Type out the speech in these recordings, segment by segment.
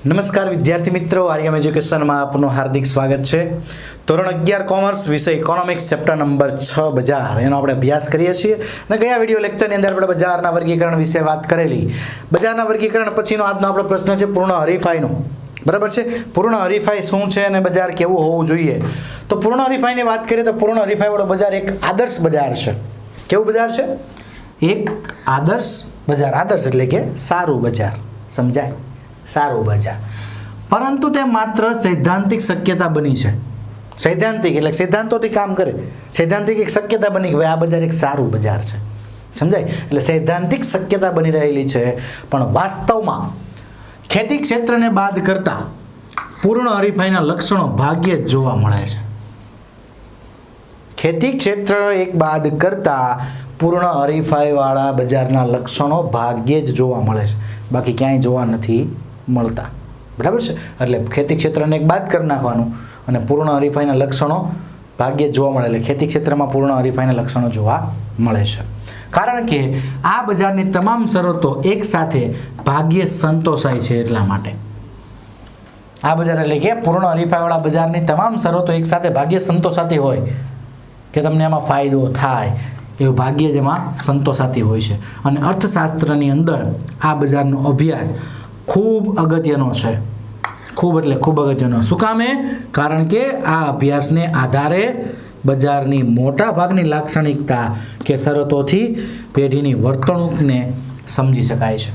નમસ્કાર વિદ્યાર્થી મિત્રો, આર્યમ એજ્યુકેશનમાં આપનું હાર્દિક સ્વાગત છે. ધોરણ 11 કોમર્સ વિષય ઇકોનોમિક્સ ચેપ્ટર નંબર 6 બજાર એનો આપણે અભ્યાસ કરીએ છીએ. અને ગયા વિડીયો લેક્ચરની અંદર આપણે બજારના વર્ગીકરણ વિશે વાત કરેલી. બજારના વર્ગીકરણ પછીનો આજનો આપણો પ્રશ્ન છે પૂર્ણ હરીફાઈનો. બરાબર છે, પૂર્ણ હરીફાઈ શું છે અને બજાર કેવું હોવું જોઈએ. તો પૂર્ણ હરીફાઈની વાત કરીએ તો પૂર્ણ હરીફાઈવાળો બજાર એક આદર્શ બજાર છે. કેવું બજાર છે? એક આદર્શ બજાર. આદર્શ એટલે કે સારું બજાર, સમજાય? સારું બજાર, પરંતુ તે માત્ર સૈદ્ધાંતિક શક્યતા બની છે. સૈદ્ધાંતિક એટલે સિદ્ધાંતોથી કામ કરે. સૈદ્ધાંતિક એક શક્યતા બની કે ભાઈ આ બજાર એક સારું બજાર છે, સમજાય? એટલે સૈદ્ધાંતિક શક્યતા બની રહેલી છે, પણ વાસ્તવમાં ખેતી ક્ષેત્રને બાદ કરતા પૂર્ણ હરીફાઈના લક્ષણો ભાગ્યે જ જોવા મળે છે. ખેતી ક્ષેત્ર એક બાદ કરતા પૂર્ણ હરીફાઈવાળા બજારના લક્ષણો ભાગ્યે જ જોવા મળે છે, બાકી ક્યાંય જોવા નથી મળતા. બરાબર છે, એટલે ખેતી ક્ષેત્રને એક બાદ કરી નાખવાનું અને પૂર્ણ હરીફાઈના લક્ષણો ભાગ્યે જ જોવા મળે. એટલે ખેતી ક્ષેત્રમાં પૂર્ણ હરીફાઈના લક્ષણો જોવા મળે છે, કારણ કે આ બજારની તમામ શરતો એક સાથે ભાગ્યે સંતોષાય છે. એટલા માટે આ બજાર એટલે કે પૂર્ણ હરીફાઈવાળા બજારની તમામ શરતો એક સાથે ભાગ્યે સંતોષાતી હોય કે તમને એમાં ફાયદો થાય એવું ભાગ્યે જ એમાં સંતોષાતી હોય છે. અને અર્થશાસ્ત્રની અંદર આ બજારનો અભ્યાસ ખૂબ અગત્યનો છે. ખૂબ એટલે ખૂબ અગત્યનો. શું કામે? કારણ કે આ અભ્યાસને આધારે બજારની મોટા ભાગની લાક્ષણિકતા કે શરતોથી પેઢીની વર્તણૂકને સમજી શકાય છે.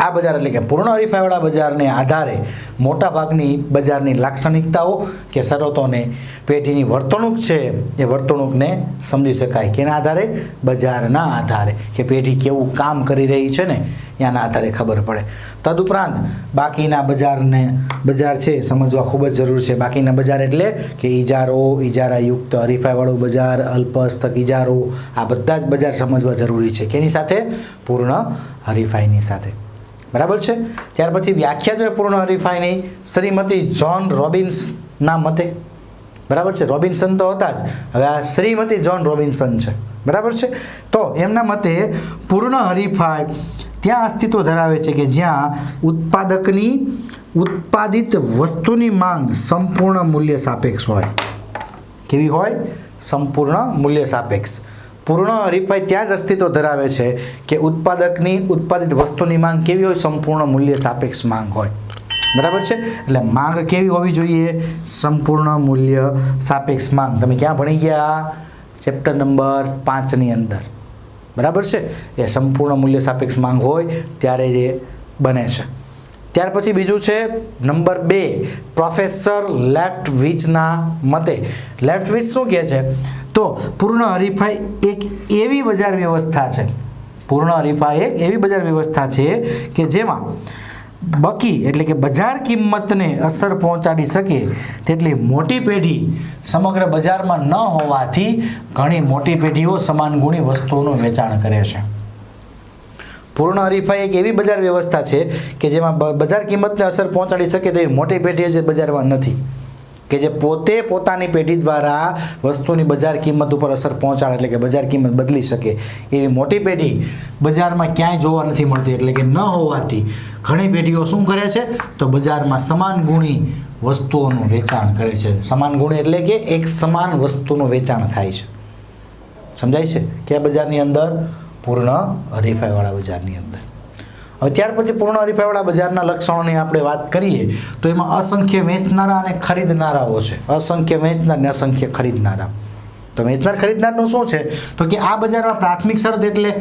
આ બજાર એટલે કે પૂર્ણ હરીફાઈવાળા બજારને આધારે મોટા ભાગની બજારની લાક્ષણિકતાઓ કે શરતોને પેઢીની વર્તણૂક છે એ વર્તણૂકને સમજી શકાય. કેના આધારે? બજારના આધારે, કે પેઢી કેવું કામ કરી રહી છે ને એના આધારે ખબર પડે. તદુપરાંત બાકીના બજાર છે સમજવા ખૂબ જ જરૂર છે. બાકીના બજાર એટલે કે ઇજારો, ઇજારાયુક્ત હરીફાઈવાળું બજાર, અલ્પહસ્તક ઇજારો, આ બધા જ બજાર સમજવા જરૂરી છે. કેની સાથે? પૂર્ણ હરીફાઈની સાથે. બરાબર છે. ત્યાર પછી વ્યાખ્યા જોઈએ પૂર્ણ હરીફાઈની શ્રીમતી જ્હોન રોબિન્સનના મતે. બરાબર છે, રોબિન્સન તો હતા જ, હવે આ શ્રીમતી જ્હોન રોબિન્સન છે. બરાબર છે. તો એમના મતે પૂર્ણ હરીફાઈ ત્યાં અસ્તિત્વ ધરાવે છે કે જ્યાં ઉત્પાદકની ઉત્પાદિત વસ્તુની માંગ સંપૂર્ણ મૂલ્ય સાપેક્ષ હોય. કેવી હોય? સંપૂર્ણ મૂલ્ય સાપેક્ષ. પૂર્ણ હરીફાઈ ત્યાં જ અસ્તિત્વ ધરાવે છે કે ઉત્પાદકની ઉત્પાદિત વસ્તુની માંગ કેવી હોય? સંપૂર્ણ મૂલ્ય સાપેક્ષ માંગ હોય. બરાબર છે. એટલે માંગ કેવી હોવી જોઈએ? સંપૂર્ણ મૂલ્ય સાપેક્ષ માંગ. તમે ક્યાં ભણી ગયા? ચેપ્ટર નંબર 5ની અંદર. બરાબર છે. એ સંપૂર્ણ મૂલ્ય સાપેક્ષ માંગ હોય ત્યારે એ બને છે. ત્યાર પછી બીજું છે નંબર 2, પ્રોફેસર લેફ્ટવિચના મતે. લેફ્ટવિચ શું કહે છે? તો પૂર્ણ હરીફાઈ એક એવી બજાર વ્યવસ્થા છે. પૂર્ણ હરીફાઈ એક એવી બજાર વ્યવસ્થા છે કે જેમાં બકી એટલે કે બજાર કિંમતને અસર પહોંચાડી શકે તેટલી મોટી પેઢી સમગ્ર બજારમાં ન હોવાથી ઘણી મોટી પેઢીઓ સમાન ગુણી વસ્તુઓનું વેચાણ કરે છે. પૂર્ણ હરીફાઈ એક એવી બજાર વ્યવસ્થા છે કે જેમાં બજાર કિંમતને અસર પહોંચાડી શકે તેવી મોટી પેઢી જે બજારમાં નથી, કે જે પોતે પોતાની પેઢી દ્વારા વસ્તુની બજાર કિંમત ઉપર અસર પહોંચાડે, એટલે કે બજાર કિંમત બદલી શકે એવી મોટી પેઢી બજારમાં ક્યાંય જોવા નથી મળતી. એટલે કે ન હોવાથી ઘણી પેઢીઓ શું કરે છે? તો બજારમાં સમાન ગુણી વસ્તુઓનું વેચાણ કરે છે. સમાન ગુણી એટલે કે એક સમાન વસ્તુનું વેચાણ થાય છે. સમજાય છે? કે બજારની અંદર? પૂર્ણ હરીફાઈવાળા બજારની અંદર. હવે ત્યાર પછી પૂર્ણ હરીફાઈવાળા બજારના લક્ષણોની આપણે વાત કરીએ તો એમાં અસંખ્ય વેચનારા અને ખરીદનારાઓ છે. અસંખ્ય વેચનાર અને અસંખ્ય ખરીદનારા. તો વેચનાર ખરીદનારનું શું છે? તો કે આ બજારમાં પ્રાથમિક શરત એટલે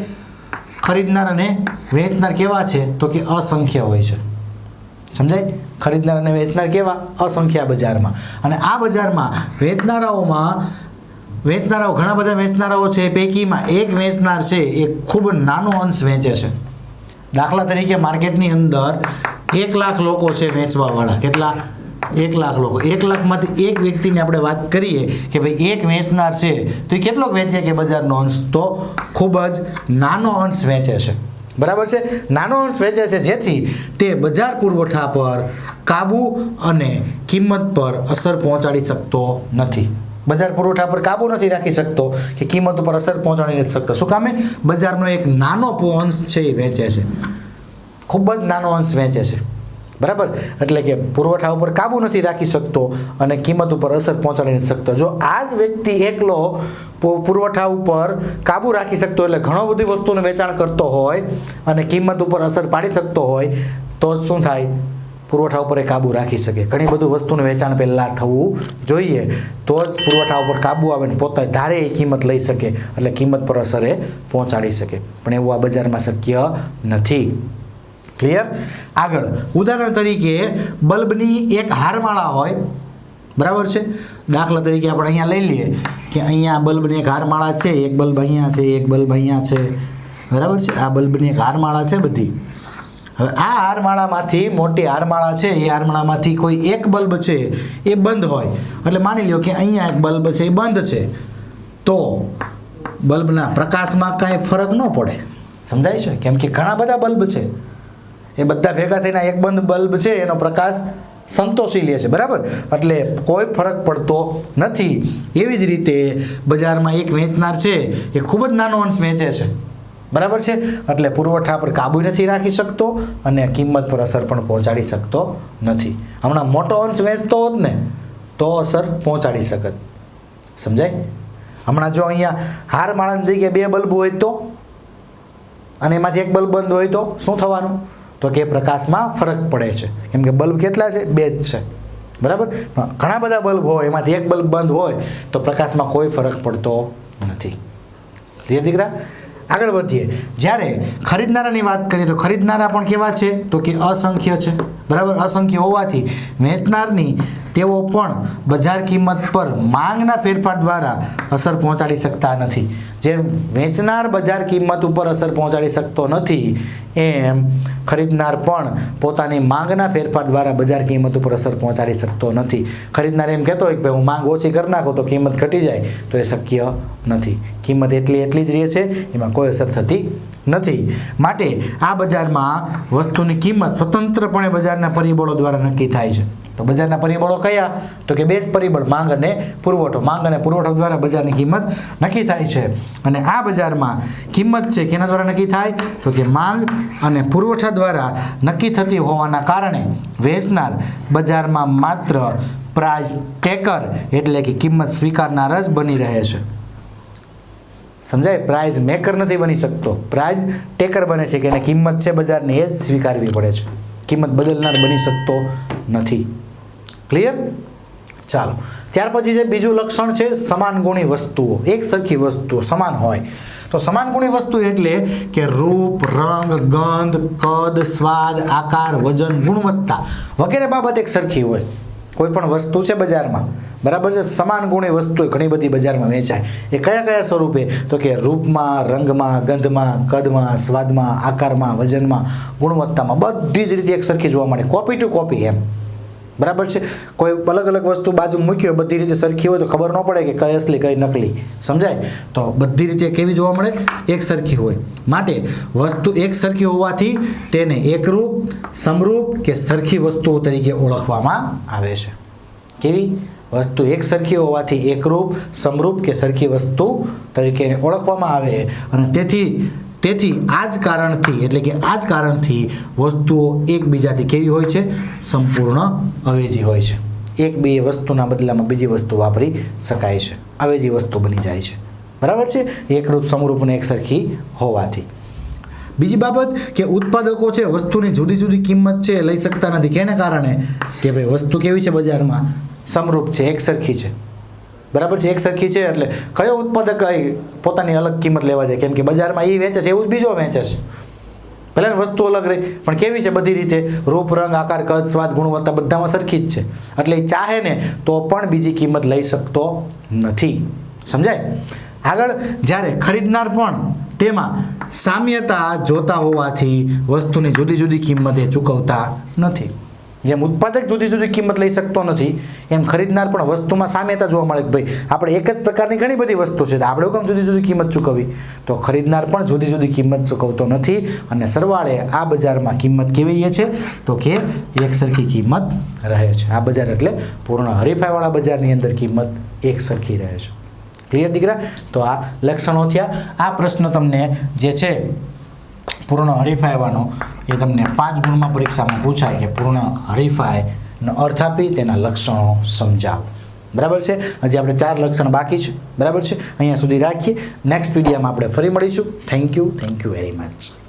ખરીદનાર અને વેચનાર કેવા છે? તો કે અસંખ્ય હોય છે. સમજાય? ખરીદનાર અને વેચનાર કેવા? અસંખ્ય બજારમાં. અને આ બજારમાં વેચનારાઓ ઘણા બધા વેચનારાઓ છે. પૈકીમાં એક વેચનાર છે એ ખૂબ નાનો અંશ વેચે છે. દાખલા તરીકે માર્કેટની અંદર 1 લાખ લોકો છે વેચવાવાળા. કેટલા? 1 લાખ લોકો. 1 લાખમાંથી એક વ્યક્તિની આપણે વાત કરીએ કે ભાઈ એક વેચનાર છે તો એ કેટલોક વેચે કે બજારનો અંશ? તો ખૂબ જ નાનો અંશ વેચે છે. બરાબર છે. નાનો અંશ વેચે છે જેથી તે બજાર પુરવઠા પર કાબુ અને કિંમત પર અસર પહોંચાડી શકતો નથી. બજાર પુરવઠા પર કાબુ નથી રાખી શકતો કે કિંમત ઉપર અસર પહોંચાડી નથી શકતો. શું કામે? બજારનો એક નાનો અંશ છે એ વેચે છે, ખૂબ જ નાનો અંશ વેચે છે. બરાબર, એટલે કે પુરવઠા ઉપર કાબુ નથી રાખી શકતો અને કિંમત ઉપર અસર પહોંચાડી નથી શકતો. જો આ જ વ્યક્તિ એકલો પુરવઠા ઉપર કાબુ રાખી શકતો, એટલે ઘણો બધી વસ્તુનું વેચાણ કરતો હોય અને કિંમત ઉપર અસર પાડી શકતો હોય, તો શું થાય? પુરવઠા ઉપર એ કાબુ રાખી શકે. ઘણી બધી વસ્તુનું વેચાણ પહેલાં થવું જોઈએ, તો જ પુરવઠા ઉપર કાબુ આવે ને પોતે ધારે એ કિંમત લઈ શકે, એટલે કિંમત પર અસર એ પહોંચાડી શકે. પણ એવું આ બજારમાં શક્ય નથી. ક્લિયર? આગળ ઉદાહરણ તરીકે બલ્બની એક હારમાળા હોય, બરાબર છે. દાખલા તરીકે આપણે અહીંયા લઈ લઈએ કે અહીંયા બલ્બની એક હારમાળા છે, એક બલ્બ અહીંયા છે, એક બલ્બ અહીંયા છે, બરાબર છે. આ બલ્બની એક હારમાળા છે બધી. હવે આ હારમાળામાંથી મોટી હારમાળા છે, એ હારમાળામાંથી કોઈ એક બલ્બ છે એ બંધ હોય, એટલે માની લ્યો કે અહીંયા એક બલ્બ છે એ બંધ છે, તો બલ્બના પ્રકાશમાં કાંઈ ફરક ન પડે. સમજાય છે? કેમ કે ઘણા બધા બલ્બ છે, એ બધા ભેગા થઈને એક બંધ બલ્બ છે એનો પ્રકાશ સંતોષી લે છે, બરાબર, એટલે કોઈ ફરક પડતો નથી. એવી જ રીતે બજારમાં એક વેચનાર છે એ ખૂબ જ નાનો અંશ વેચે છે, બરાબર છે, એટલે પુરવઠા પર કાબુ નથી રાખી શકતો અને કિંમત પર અસર પણ પહોંચાડી શકતો નથી. હમણાં મોટો અંશ વેચતો હોત ને તો અસર પહોંચાડી શકત. સમજાય? હમણાં જો અહીંયા હારમાળાની જગ્યાએ બે બલ્બ હોય તો, અને એમાંથી એક બલ્બ બંધ હોય તો શું થવાનું? તો કે પ્રકાશમાં ફરક પડે છે, કેમ કે બલ્બ કેટલા છે? બે જ છે, બરાબર. ઘણા બધા બલ્બ હોય, એમાંથી એક બલ્બ બંધ હોય તો પ્રકાશમાં કોઈ ફરક પડતો નથી. ક્લિયર દીકરા? આગળ વધીએ. જ્યારે ખરીદનારાની વાત કરીએ તો ખરીદનારા પણ કેવા છે? તો કે અસંખ્ય છે, બરાબર. અસંખ્ય હોવાથી વેચનારની તેઓ પણ બજાર કિંમત પર માંગના ફેરફાર દ્વારા અસર પહોંચાડી શકતા નથી. જેમ વેચનાર બજાર કિંમત ઉપર અસર પહોંચાડી શકતો નથી, એમ ખરીદનાર પણ પોતાની માંગના ફેરફાર દ્વારા બજાર કિંમત ઉપર અસર પહોંચાડી શકતો નથી. ખરીદનાર એમ કહેતો હોય કે ભાઈ હું માંગ ઓછી કરી નાખું તો કિંમત ઘટી જાય, તો એ શક્ય નથી. કિંમત એટલી જ રહે છે, એમાં કોઈ અસર થતી નથી. માટે આ બજારમાં વસ્તુની કિંમત સ્વતંત્રપણે બજારના પરિબળો દ્વારા નક્કી થાય છે. તો બજારના પરિબળો કયા? તો કે બે જ પરિબળ, માંગ અને પુરવઠો. માંગ અને પુરવઠો દ્વારા બજારની કિંમત નક્કી થાય છે. અને આ બજારમાં કિંમત છે કેના દ્વારા નક્કી થાય? તો કે માંગ અને પુરવઠા દ્વારા નક્કી થતી હોવાના કારણે વેચનાર બજારમાં માત્ર પ્રાઇસ ટેકર એટલે કે કિંમત સ્વીકારનાર જ બની રહે છે. સમજાય? પ્રાઇઝ મેકર નથી બની શકતો, પ્રાઇઝ ટેકર બને છે કે એને કિંમત છે બજારની એ જ સ્વીકારવી પડે છે. કિંમત બદલનાર બની શકતો નથી. ક્લિયર? ચાલો, ત્યાર પછી જે બીજું લક્ષણ છે સમાન ગુણી વસ્તુઓ. એક સરખી વસ્તુઓ સમાન હોય તો સમાન ગુણી વસ્તુ એટલે કે રૂપ, રંગ, ગંધ, કદ, સ્વાદ, આકાર, વજન, ગુણવત્તા વગેરે બાબત એક સરખી હોય. કોઈ પણ વસ્તુ છે બજારમાં, બરાબર છે, સમાન ગુણી વસ્તુ ઘણી બધી બજારમાં વેચાય. એ કયા કયા સ્વરૂપે? તો કે રૂપમાં, રંગમાં, ગંધમાં, કદમાં, સ્વાદમાં, આકારમાં, વજનમાં, ગુણવત્તામાં બધી જ રીતે એક સરખી જોવા મળે. કોપી ટુ કોપી એમ, બરાબર છે. કોઈ અલગ અલગ વસ્તુ બાજુ મૂકી હોય, બધી રીતે સરખી હોય તો ખબર ન પડે કે કઈ અસલી કઈ નકલી. સમજાય? તો બધી રીતે કેવી જોવા મળે? એક સરખી હોય. માટે વસ્તુ એક સરખી હોવાથી તેને એકરૂપ, સમરૂપ કે સરખી વસ્તુઓ તરીકે ઓળખવામાં આવે છે. કેવી વસ્તુ? એક સરખી હોવાથી એકરૂપ, સમરૂપ કે સરખી વસ્તુ તરીકે ઓળખવામાં આવે. અને તેથી આ જ કારણથી એટલે કે આ જ કારણથી વસ્તુઓ એકબીજાથી કેવી હોય છે? સંપૂર્ણ અવેજી હોય છે. એક બે વસ્તુના બદલામાં બીજી વસ્તુ વાપરી શકાય છે, અવેજી વસ્તુ બની જાય છે, બરાબર છે, એકરૂપ, સમરૂપ અને એક સરખી હોવાથી. બીજી બાબત કે ઉત્પાદકો છે વસ્તુની જુદી જુદી કિંમત છે લઈ શકતા નથી. કેને કારણે? કે ભાઈ વસ્તુ કેવી છે બજારમાં? સમરૂપ છે, એક સરખી છે, બરાબર છે, એક સરખી છે. એટલે કયો ઉત્પાદક પોતાની અલગ કિંમત લેવા જાય? કેમ કે બજારમાં એ વેચે છે એવું જ બીજો વેચે છે. ભલે વસ્તુ અલગ રહી પણ કેવી છે? બધી રીતે રૂપ, રંગ, આકાર, કદ, સ્વાદ, ગુણવત્તા બધામાં સરખી જ છે. એટલે એ ચાહે ને તો પણ બીજી કિંમત લઈ શકતો નથી. સમજાય? આગળ જ્યારે ખરીદનાર પણ તેમાં સામ્યતા જોતા હોવાથી વસ્તુની જુદી જુદી કિંમતે ચૂકવતા નથી. જેમ ઉત્પાદક જુદી જુદી કિંમત લઈ શકતો નથી, એમ ખરીદનાર પણ વસ્તુમાં સામ્યતા જોવા મળે કે ભાઈ આપણે એક જ પ્રકારની ઘણી બધી વસ્તુ છે તો આપણે કેમ જુદી જુદી કિંમત ચૂકવવી? તો ખરીદનાર પણ જુદી જુદી કિંમત ચૂકવતો નથી અને સરવાળે આ બજારમાં કિંમત કેવી છે? તો કે એક સરખી કિંમત રહે છે. આ બજાર એટલે પૂર્ણ હરીફાઈવાળા બજારની અંદર કિંમત એક સરખી રહે છે. ક્લિયર દીકરા? તો આ લક્ષણો થયા. આ પ્રશ્ન તમને જે છે પૂર્ણ હરીફાઈવાનો એ તમને 5 ગુણમાં પરીક્ષામાં પૂછાય કે પૂર્ણ હરીફાઈનો અર્થ આપી તેના લક્ષણો સમજાવો. બરાબર છે. હજી આપણે 4 લક્ષણ બાકી છે. બરાબર છે. અહીંયા સુધી રાખીએ. નેક્સ્ટ વિડીયોમાં આપણે ફરી મળીશું. Thank you very much.